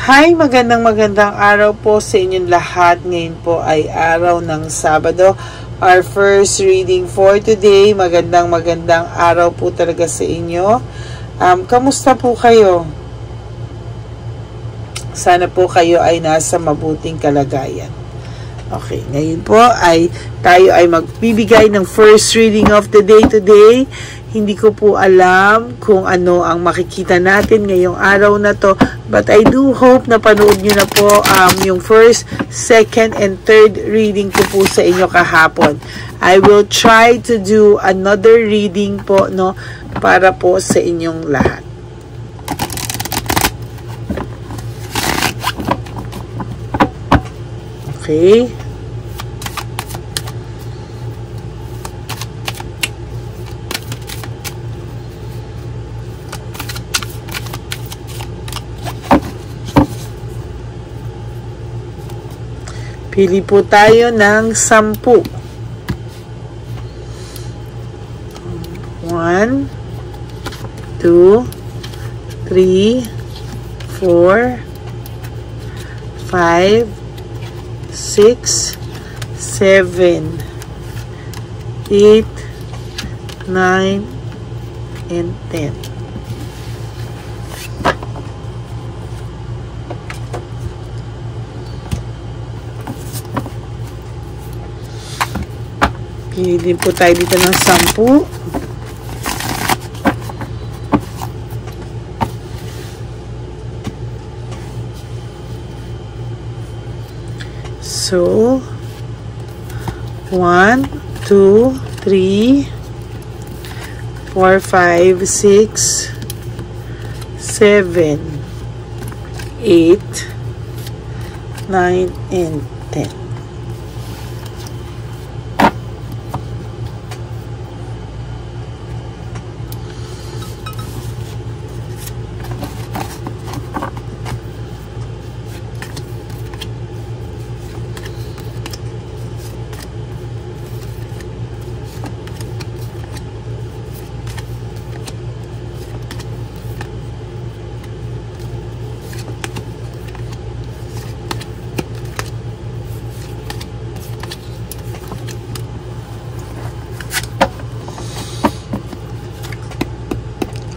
Hi, magandang araw po sa inyong lahat. Ngayon po ay araw ng Sabado. Our first reading for today. Magandang araw po talaga sa inyo. Kamusta po kayo? Sana po kayo ay nasa mabuting kalagayan. Okay, ngayon po ay tayo ay magbibigay ng first reading of the day today. Hindi ko po alam kung ano ang makikita natin ngayong araw na to, but I do hope na panood nyo na po yung first, second, and third reading ko po sa inyo kahapon. I will try to do another reading po, no, para po sa inyong lahat. Okay. Pili po tayo ng 10. 1, 2, 3, 4, 5, 6, 7, 8, 9, and 10. Pili po tayo dito ng 10. So, 1, 2, 3, 4, 5, 6, 7, 8, 9, and 10.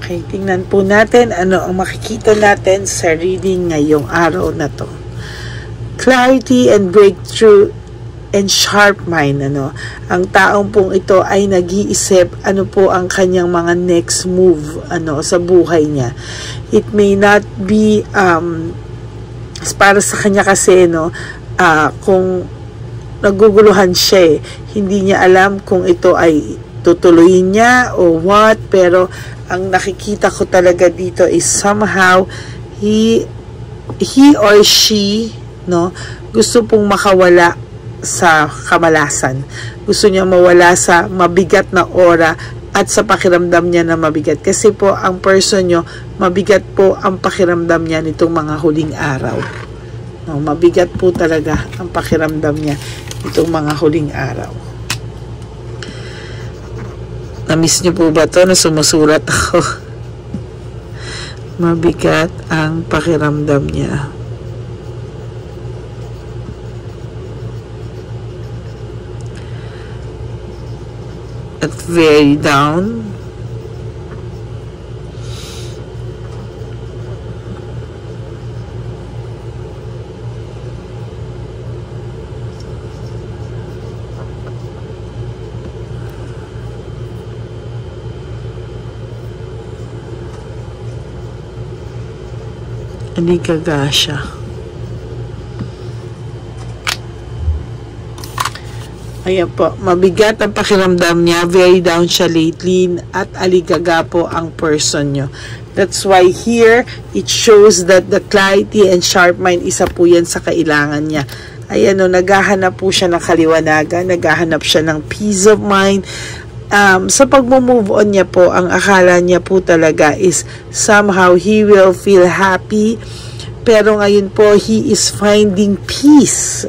Okay, tingnan po natin ano ang makikita natin sa reading ngayong araw na to. Clarity and breakthrough and sharp mind. Ang taong pong ito ay nag-iisip ano po ang kanyang mga next move sa buhay niya. It may not be para sa kanya kasi kung naguguluhan siya hindi niya alam kung ito ay tutuloyin niya o what, pero ang nakikita ko talaga dito is somehow he or she gusto pong makawala sa kamalasan. Gusto niya mawala sa mabigat na aura at sa pakiramdam niya na mabigat. Kasi po ang person nyo, mabigat po ang pakiramdam niya nitong mga huling araw. Mabigat po talaga ang pakiramdam niya nitong mga huling araw. Na-miss niyo po ba ito na sumusulat ako? Mabigat ang pakiramdam niya. At very down. Hindi kagasya. Ayan po, mabigat ang pakiramdam niya, very down siya lately, at aligaga po ang person nyo. That's why here, it shows that the clarity and sharp mind, isa po yan sa kailangan niya. Ayan naghahanap po siya ng kaliwanagan, naghahanap siya ng peace of mind. Sa pag-move on niya po, ang akala niya po talaga is somehow he will feel happy, pero ngayon po he is finding peace.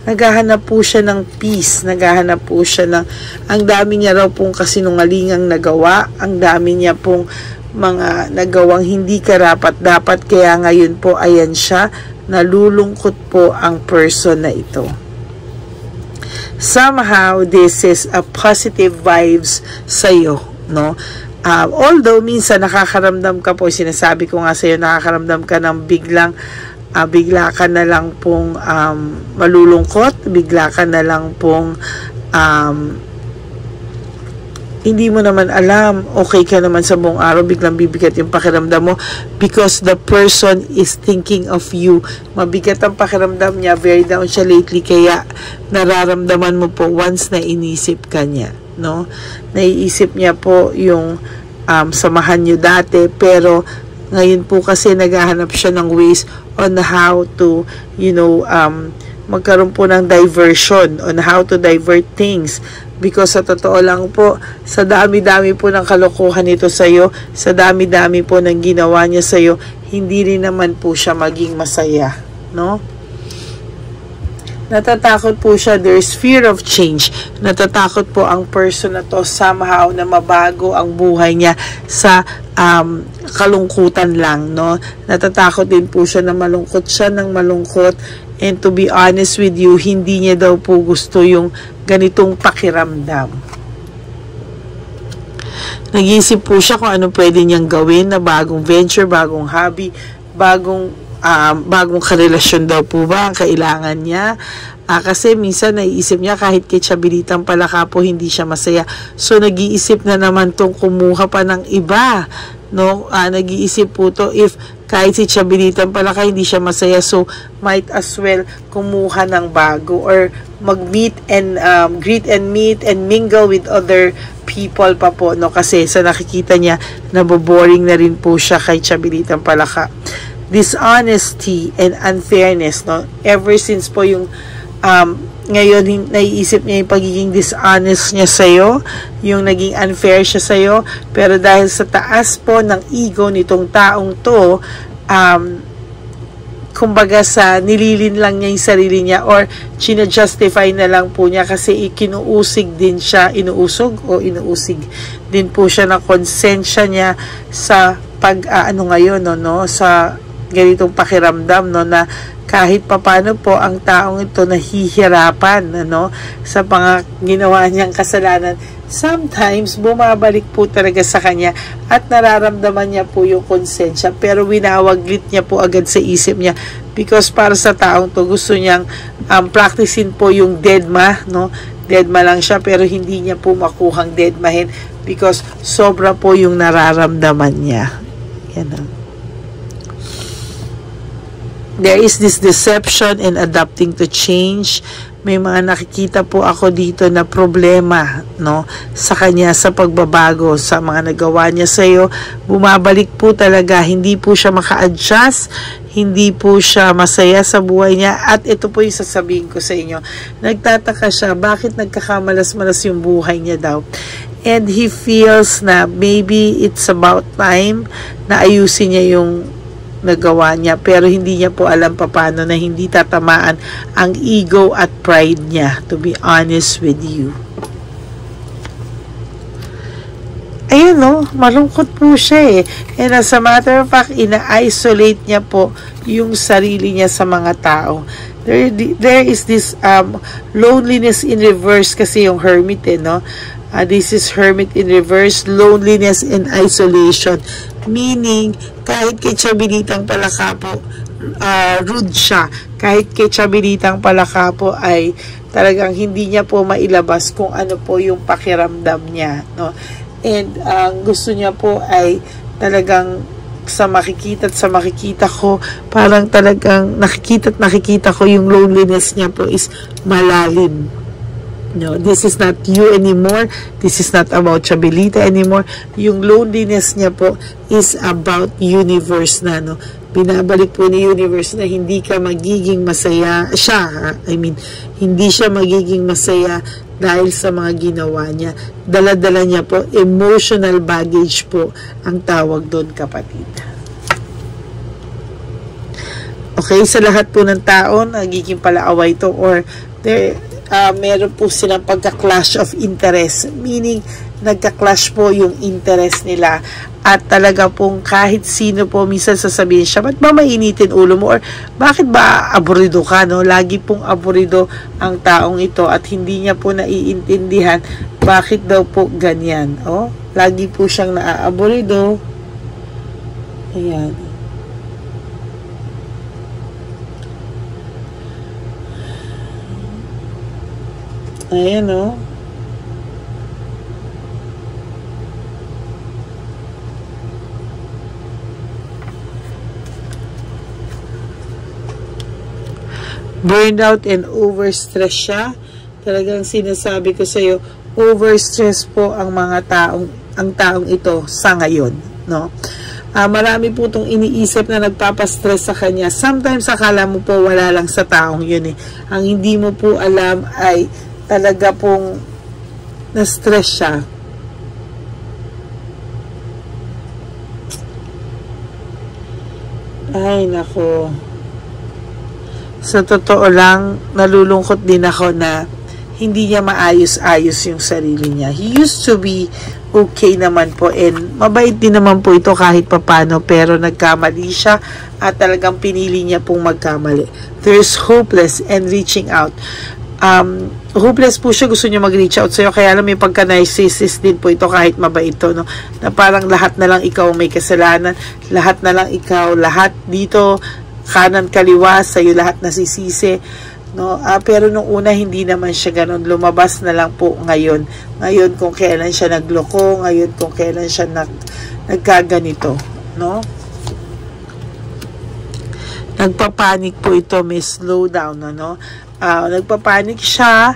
Naghahanap po siya ng peace, naghahanap po siya ng, ang dami niya raw pong kasinungalingang nagawa, ang dami niya pong mga nagawang hindi karapat-dapat, kaya ngayon po ayan siya, nalulungkot po ang person na ito. Somehow this is a positive vibes sa'yo, no? Although minsan nakakaramdam ka po, sinasabi ko nga sa'yo, nakakaramdam ka ng bigla ka na lang pong malulungkot, bigla ka na lang pong hindi mo naman alam, okay ka naman sa buong araw, biglang bibigat yung pakiramdam mo because the person is thinking of you. Mabigat ang pakiramdam niya, very down siya lately, kaya nararamdaman mo po once na inisip ka niya, no? Naiisip niya po yung samahan niyo dati, pero ngayon po kasi naghahanap siya ng ways on how to, magkaroon po ng diversion on how to divert things. Because sa totoo lang po, sa dami-dami po ng kalokohan nito sa'yo, sa dami-dami po ng ginawa niya sa'yo, hindi rin naman po siya maging masaya, no? Natatakot po siya, there's fear of change. Natatakot po ang person na to somehow na mabago ang buhay niya sa kalungkutan lang, no? Natatakot din po siya na malungkot siya ng malungkot. And to be honest with you, hindi niya daw po gusto yung ganitong pakiramdam. Nag-iisip po siya kung ano pwede niyang gawin na bagong venture, bagong hobby, bagong karelasyon daw po ba ang kailangan niya. Kasi minsan naiisip niya kahit kay Chabilitang Palaka po hindi siya masaya. So nag-iisip na naman tong kumuha pa ng iba, no? Nag-iisip po to if kahit si Chabilitang Palaka hindi siya masaya, so might as well kumuha ng bago or mag-meet and greet and meet and mingle with other people pa po, no? Kasi sa nakikita niya, naboboring na rin po siya kay Chabilitang Palaka. Dishonesty and unfairness, no? Ever since po yung ngayon naiisip niya yung pagiging dishonest niya sa'yo, yung naging unfair siya sa'yo, pero dahil sa taas po ng ego nitong taong to, kumbaga sa nililin lang niya yung sarili niya or china-justify na lang po niya kasi inuusig din din po siya ng konsensya niya sa ngayon, no, sa ganitong pakiramdam, no, na kahit papano po ang taong ito nahihirapan, ano, sa mga ginawa niyang kasalanan, sometimes bumabalik po talaga sa kanya at nararamdaman niya po yung konsensya, pero winawaglit niya po agad sa isip niya because para sa taong to gusto niyang practicein po yung deadma, no? Deadma lang siya pero hindi niya po makuhang deadmahin because sobra po yung nararamdaman niya. Yan. There is this deception and adapting to change. May mga nakikita po ako dito na problema, no, sa kanya sa pagbabago, sa mga nagawa niya sa iyo. Bumabalik po talaga, hindi po siya maka-adjust, hindi po siya masaya sa buhay niya. At ito po yung sasabihin ko sa inyo. Nagtataka siya, bakit nagkakamalas-malas yung buhay niya daw? And he feels na maybe it's about time na ayusin niya yung nagawa niya, pero hindi niya po alam paano na hindi tatamaan ang ego at pride niya, to be honest with you. Ayun, no, malungkot po siya and as a matter of fact, ina-isolate niya po yung sarili niya sa mga tao. There is this loneliness in reverse kasi yung hermit, no? This is hermit in reverse, loneliness and isolation. Meaning, kahit kay Chabilitang Palaka po, rude siya. Kahit kay Chabilitang Palaka po ay talagang hindi niya po mailabas kung ano po yung pakiramdam niya, no? And gusto niya po ay talagang sa makikita ko, parang talagang nakikita ko yung loneliness niya po is malalim. No, this is not you anymore. This is not about Chabilita anymore. Yung loneliness niya po is about universe na, no. Binabalik po ni universe na hindi ka magiging masaya siya. Hindi siya magiging masaya dahil sa mga ginawa niya. Dala-dala niya po, emotional baggage po ang tawag doon, kapatid. Okay, sa lahat po ng tao, nagiging palaaway to or meron po silang pagka-clash of interest, meaning nagka-clash po yung interest nila at talaga pong kahit sino po minsan sasabihin siya, ba't ba mainitin ulo mo? Or bakit ba aburido ka, no? Lagi pong aburido ang taong ito at hindi niya po naiintindihan bakit daw po ganyan. Oh, lagi po siyang naaaburido. Ayan. Ayan, oh. Burned out and overstress siya. Talagang sinasabi ko sa iyo, overstress po ang taong ito sa ngayon, no? Marami po itong iniisip na nagpapastress sa kanya. Sometimes akala mo po wala lang sa taong yun eh. Ang hindi mo po alam ay talaga pong na-stress siya. Ay, nako. Sa totoo lang, nalulungkot din ako na hindi niya maayos-ayos yung sarili niya. He used to be okay naman po and mabait din naman po ito kahit papano, pero nagkamali siya at talagang pinili niya pong magkamali. There's hopeless and reaching out. Hopeless po siya, gusto niya mag-reach out sa'yo, kaya alam may pagka-narcissist din po ito kahit mabait ito, no? Na parang lahat na lang ikaw may kasalanan, lahat na lang ikaw, lahat dito kanan kaliwa sa'yo lahat nasisisi, no? Pero nung una hindi naman siya ganun, lumabas na lang po ngayon kung kailan siya nagloko, ngayon kung kailan siya nagkaganito, no? Nagpapanik po ito, may slow down, no? Nagpapanik siya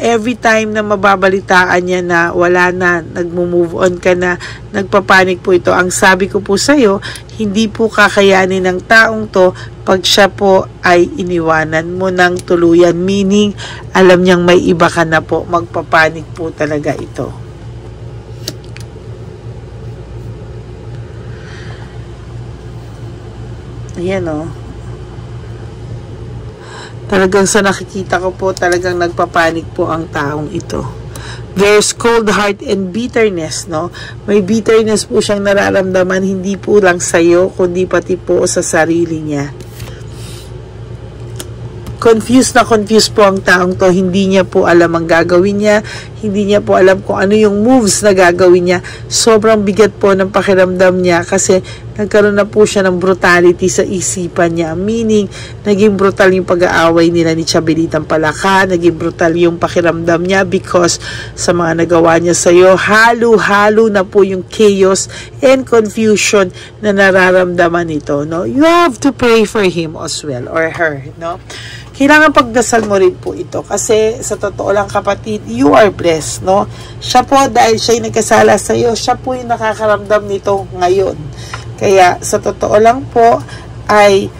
every time na mababalitaan niya na wala na, nagmo-move on ka na, nagpapanik po ito. Ang sabi ko po sa'yo, hindi po kakayanin ng taong to pag siya po ay iniwanan mo ng tuluyan. Meaning, alam niyang may iba ka na po, magpapanik po talaga ito. Ayan, oh. Talagang sa nakikita ko po, talagang nagpapanik po ang taong ito. There's cold heart and bitterness, no? May bitterness po siyang nararamdaman, hindi po lang sa'yo, kundi pati po sa sarili niya. Confused na confused po ang taong to, hindi niya po alam ang gagawin niya, hindi niya po alam kung ano yung moves na gagawin niya. Sobrang bigat po ng pakiramdam niya kasi nagkaroon na po siya ng brutality sa isipan niya. Meaning, naging brutal yung pag-aaway nila ni Chabelitang Palaka, naging brutal yung pakiramdam niya because sa mga nagawa niya sa'yo, halo-halo na po yung chaos and confusion na nararamdaman nito, no? You have to pray for him as well, or her, no? Kailangan pagdasal mo rin po ito kasi sa totoo lang kapatid, you are blessed, no? Siya po, dahil siya yung nagkasala sa iyo, siya po yung nakakaramdam nito ngayon. Kaya sa totoo lang po ay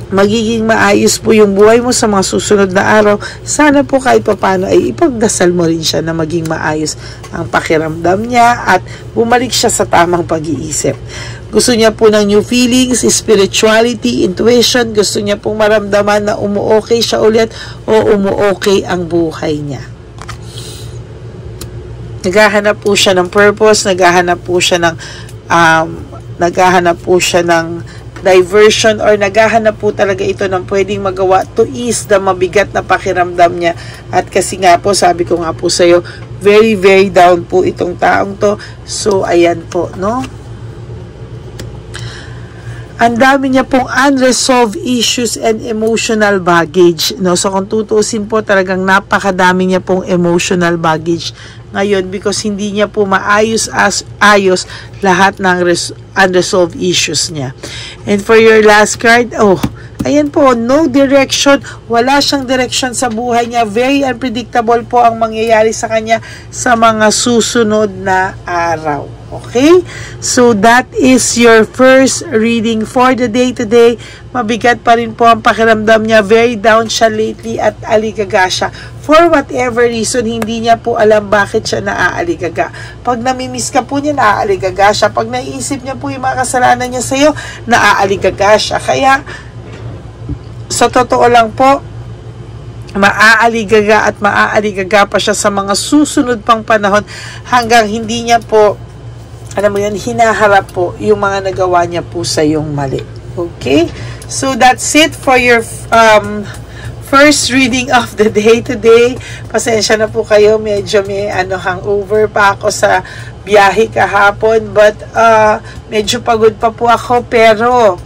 magiging maayos po yung buhay mo sa mga susunod na araw. Sana po kahit papano ay ipagdasal mo rin siya na maging maayos ang pakiramdam niya at bumalik siya sa tamang pag-iisip. Gusto niya po ng new feelings, spirituality, intuition. Gusto niya pong maramdaman na umu-okay siya ulit o umu-okay ang buhay niya. Naghahanap po siya ng purpose, naghahanap po siya ng diversion, or naghahanap po talaga ito ng pwedeng magawa to ease the mabigat na pakiramdam niya. At kasi nga po, sabi ko nga po sa'yo, very, very down po itong taong to. So, ayan po, no? Ang dami niya pong unresolved issues and emotional baggage, no? So, kung tutuusin po, talagang napakadami niya pong emotional baggage ngayon because hindi niya po ayos lahat ng unresolved issues niya. And for your last card, ayan po, no direction. Wala siyang direction sa buhay niya. Very unpredictable po ang mangyayari sa kanya sa mga susunod na araw. Okay? So, that is your first reading for the day today. Mabigat pa rin po ang pakiramdam niya. Very down siya lately at aligaga siya. For whatever reason, hindi niya po alam bakit siya naaaligaga. Pag namimiss ka po niya, naaaligaga siya. Pag naisip niya po yung mga kasalanan niya sa'yo, naaaligaga siya. Kaya, sa totoo lang po, maaaligaga at maaaligaga pa siya sa mga susunod pang panahon hanggang hindi niya po alam mo yun, hinaharap po yung mga nagawa niya po sa yung mali. Okay? So, that's it for your first reading of the day today. Pasensya na po kayo, medyo may hangover pa ako sa biyahe kahapon, but medyo pagod pa po ako, pero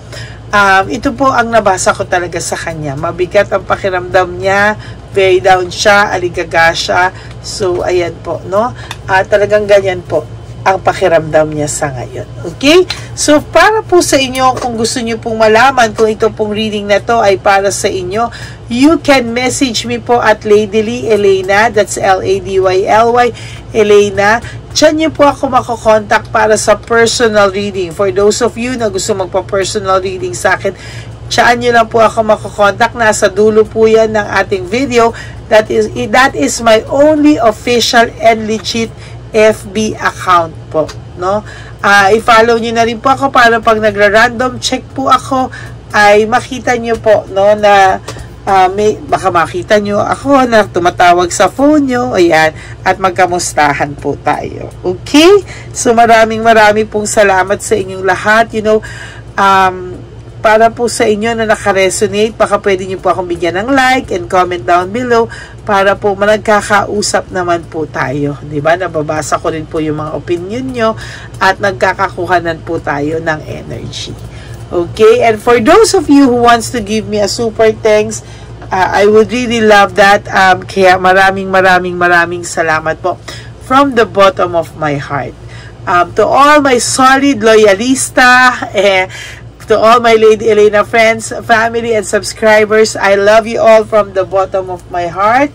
ito po ang nabasa ko talaga sa kanya. Mabigat ang pakiramdam niya, very down siya, aligaga siya. So, ayan po, no? Talagang ganyan po ang pakiramdam niya sa ngayon. Okay? So, para po sa inyo, kung gusto niyo pong malaman kung ito pong reading na to ay para sa inyo, you can message me po at Ladyly Elena, that's L-A-D-Y-L-Y, Elena. Diyan niyo po ako makokontak para sa personal reading. For those of you na gusto magpa-personal reading sa akin, diyan niyo lang po ako makokontak. Nasa dulo po yan ng ating video. That is my only official and legit FB account po, no? I-follow niyo na rin po ako para pag nagra-random check po ako ay makita niyo po, no, na baka makita niyo ako na tumatawag sa phone niyo, ayan, at magkamustahan po tayo. Okay? So maraming pong salamat sa inyong lahat. You know, para po sa inyo na naka-resonate, baka pwede niyo po akong bigyan ng like and comment down below para po nagkakausap naman po tayo. Diba? Nababasa ko rin po yung mga opinion nyo at nagkakakuhanan po tayo ng energy. Okay? And for those of you who wants to give me a super thanks, I would really love that. Kaya maraming salamat po from the bottom of my heart. To all my solid loyalista, to all my Lady Elena friends, family, and subscribers, I love you all from the bottom of my heart.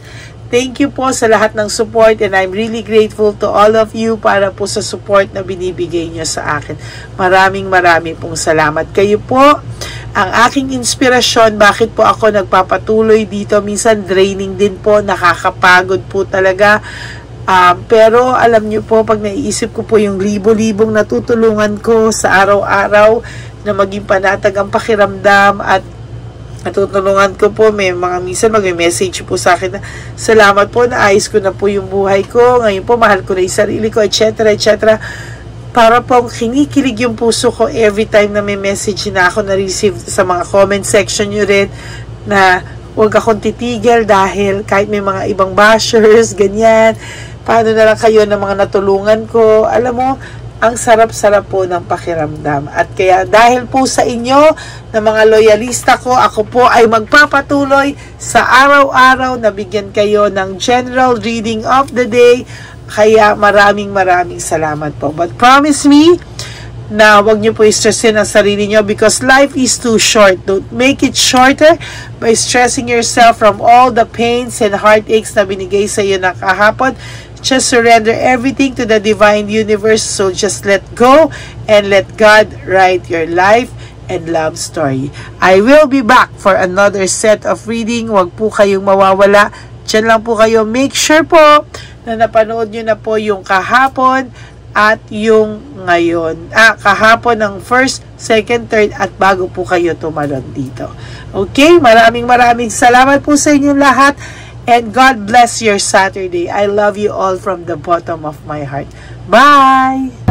Thank you po sa lahat ng support, and I'm really grateful to all of you para po sa support na binibigay nyo sa akin. Maraming pong salamat. Kayo po ang aking inspirasyon. Bakit po ako nagpapatuloy dito? Minsan draining din po, nakakapagod po talaga. Pero alam nyo po, pag naiisip ko po yung libo-libong natutulungan ko sa araw-araw na maging panatag ang pakiramdam, at natutulungan ko po, may mga minsan mag-message po sa akin na salamat po, naayos ko na po yung buhay ko, ngayon po mahal ko na yung sarili ko, etc. Para po kinikilig yung puso ko every time na may message na ako na-receive sa mga comment section nyo rin, na huwag akong titigil dahil kahit may mga ibang bashers, ganyan, paano na lang kayo ng mga natulungan ko. Alam mo, ang sarap-sarap po ng pakiramdam. At kaya dahil po sa inyo na mga loyalista ko, ako po ay magpapatuloy sa araw-araw na bigyan kayo ng general reading of the day. Kaya maraming salamat po. But promise me na wag niyo po i-stressin ang sarili niyo, because life is too short. Don't make it shorter by stressing yourself from all the pains and heartaches na binigay sa iyo ng kahapon. Just surrender everything to the divine universe. So just let go and let God write your life and love story. I will be back for another set of reading. Huwag po kayong mawawala. Diyan lang po kayo. Make sure po na napanood nyo na po yung kahapon at yung ngayon. Kahapon ng first, second, third, at bago po kayo tumalon dito. Okay? Maraming salamat po sa inyong lahat. And God bless your Saturday. I love you all from the bottom of my heart. Bye!